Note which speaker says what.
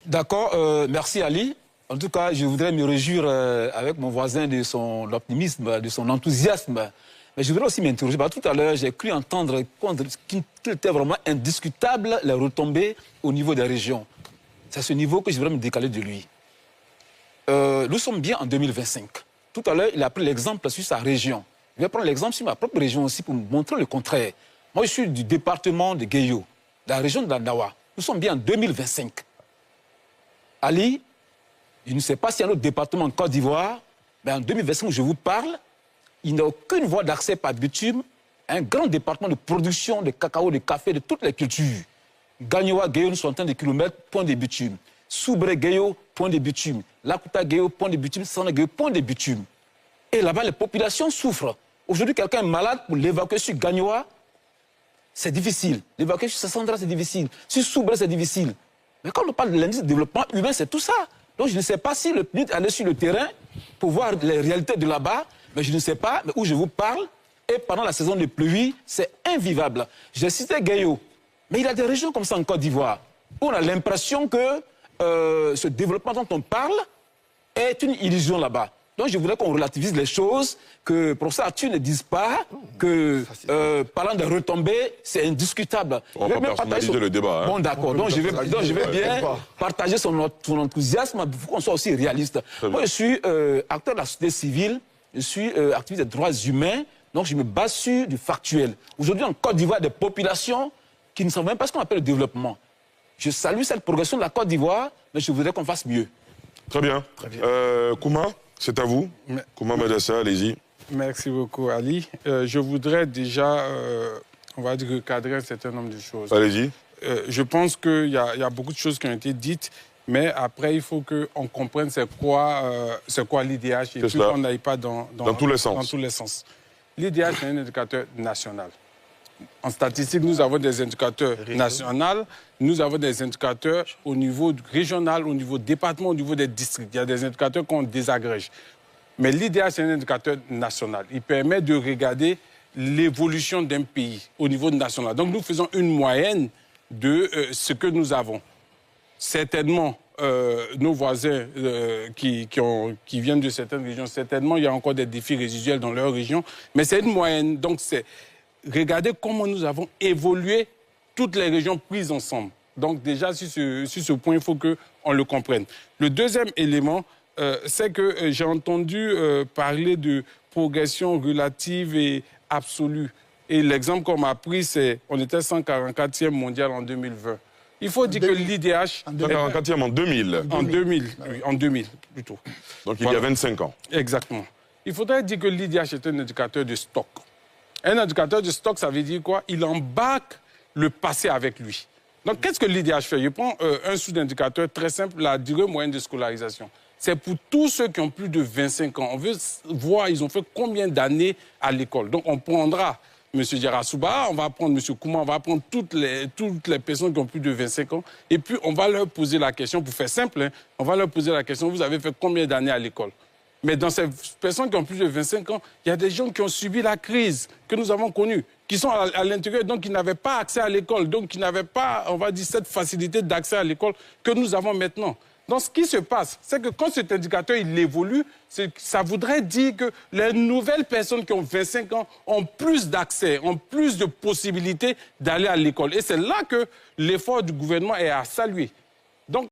Speaker 1: D'accord, merci Ali. En tout cas, je voudrais me réjouir avec mon voisin de son optimisme, de son enthousiasme. Mais je voudrais aussi m'interroger. Tout à l'heure, j'ai cru entendre qu'il était vraiment indiscutable les retombées au niveau des régions. C'est à ce niveau que je voudrais me décaler de lui. Nous sommes bien en 2025. Tout à l'heure, il a pris l'exemple sur sa région. Je vais prendre l'exemple sur ma propre région aussi pour montrer le contraire. Moi, je suis du département de Guéyo, de la région de l'Andawa. Nous sommes bien en 2025. Ali, je ne sais pas s'il y a un autre département en Côte d'Ivoire, mais en 2025, où je vous parle, il n'y a aucune voie d'accès par bitume à un grand département de production de cacao, de café, de toutes les cultures. Gagnoa, Guéyo, nous sommes en de kilomètres, point de bitume. Soubré, Guéyo, point de bitume. Lakuta, Guéyo, point de bitume. Sana, Guéyo, point de bitume. Et là-bas, les populations souffrent. Aujourd'hui, quelqu'un est malade, pour l'évacuer sur Gagnoa, c'est difficile. L'évacuer sur Sassandra, c'est difficile. Sur Soubré, c'est difficile. Mais quand on parle de l'indice de développement humain, c'est tout ça. Donc je ne sais pas si le PNUD allait sur le terrain pour voir les réalités de là-bas, mais je ne sais pas où je vous parle. Et pendant la saison de pluie, c'est invivable. J'ai cité Guéyo, mais il y a des régions comme ça en Côte d'Ivoire où on a l'impression que ce développement dont on parle est une illusion là-bas. Donc je voudrais qu'on relativise les choses, que professeur Arthur ne dise pas que parlant de retombées, c'est indiscutable.
Speaker 2: On va pas personnaliser le débat. Hein.
Speaker 1: Bon d'accord, donc je vais bien partager son enthousiasme pour qu'on soit aussi réaliste. Moi je suis acteur de la société civile, je suis activiste des droits humains, donc je me base sur du factuel. Aujourd'hui en Côte d'Ivoire, des populations qui ne savent même pas ce qu'on appelle le développement. Je salue cette progression de la Côte d'Ivoire, mais je voudrais qu'on fasse mieux.
Speaker 2: Très bien. Kouma, c'est à vous. Kouma Madassa, allez-y.
Speaker 3: Merci beaucoup, Ali. Je voudrais déjà, on va dire, recadrer un certain nombre de choses.
Speaker 2: Allez-y.
Speaker 3: Je pense qu'il y a beaucoup de choses qui ont été dites, mais après, il faut qu'on comprenne c'est quoi l'IDH et puis qu'on n'aille pas dans
Speaker 2: tous les sens.
Speaker 3: Dans tous les sens. L'IDH, c'est un indicateur national. En statistique, nous avons des indicateurs nationaux, nous avons des indicateurs au niveau régional, au niveau département, au niveau des districts. Il y a des indicateurs qu'on désagrège. Mais l'IDH, c'est un indicateur national. Il permet de regarder l'évolution d'un pays au niveau national. Donc, nous faisons une moyenne de ce que nous avons. Certainement, nos voisins qui viennent de certaines régions, certainement, il y a encore des défis résiduels dans leur région. Mais c'est une moyenne. Donc, c'est regarder comment nous avons évolué toutes les régions prises ensemble. Donc, déjà, sur ce point, il faut qu'on le comprenne. Le deuxième élément, c'est que j'ai entendu parler de progression relative et absolue. Et l'exemple qu'on m'a pris, c'est on était 144e mondial en 2020. Il faut dire que l'IDH...
Speaker 2: 144e en 2000.
Speaker 3: En 2000, oui, en 2000 plutôt.
Speaker 2: Donc il y a 25 ans.
Speaker 3: Exactement. Il faudrait dire que l'IDH est un indicateur de stock. Un indicateur de stock, ça veut dire quoi? Il embarque le passé avec lui. Donc qu'est-ce que l'IDH fait? Je prends un sous-indicateur très simple, la durée moyenne de scolarisation. C'est pour tous ceux qui ont plus de 25 ans. On veut voir, ils ont fait combien d'années à l'école. Donc, on prendra M. Djarasouba, on va prendre M. Kouma, on va prendre toutes les personnes qui ont plus de 25 ans. Et puis, on va leur poser la question, pour faire simple, hein, on va leur poser la question, vous avez fait combien d'années à l'école? Mais dans ces personnes qui ont plus de 25 ans, il y a des gens qui ont subi la crise que nous avons connue, qui sont à l'intérieur, donc qui n'avaient pas accès à l'école, donc qui n'avaient pas, on va dire, cette facilité d'accès à l'école que nous avons maintenant. Donc, ce qui se passe, c'est que quand cet indicateur il évolue, ça voudrait dire que les nouvelles personnes qui ont 25 ans ont plus d'accès, ont plus de possibilités d'aller à l'école. Et c'est là que l'effort du gouvernement est à saluer.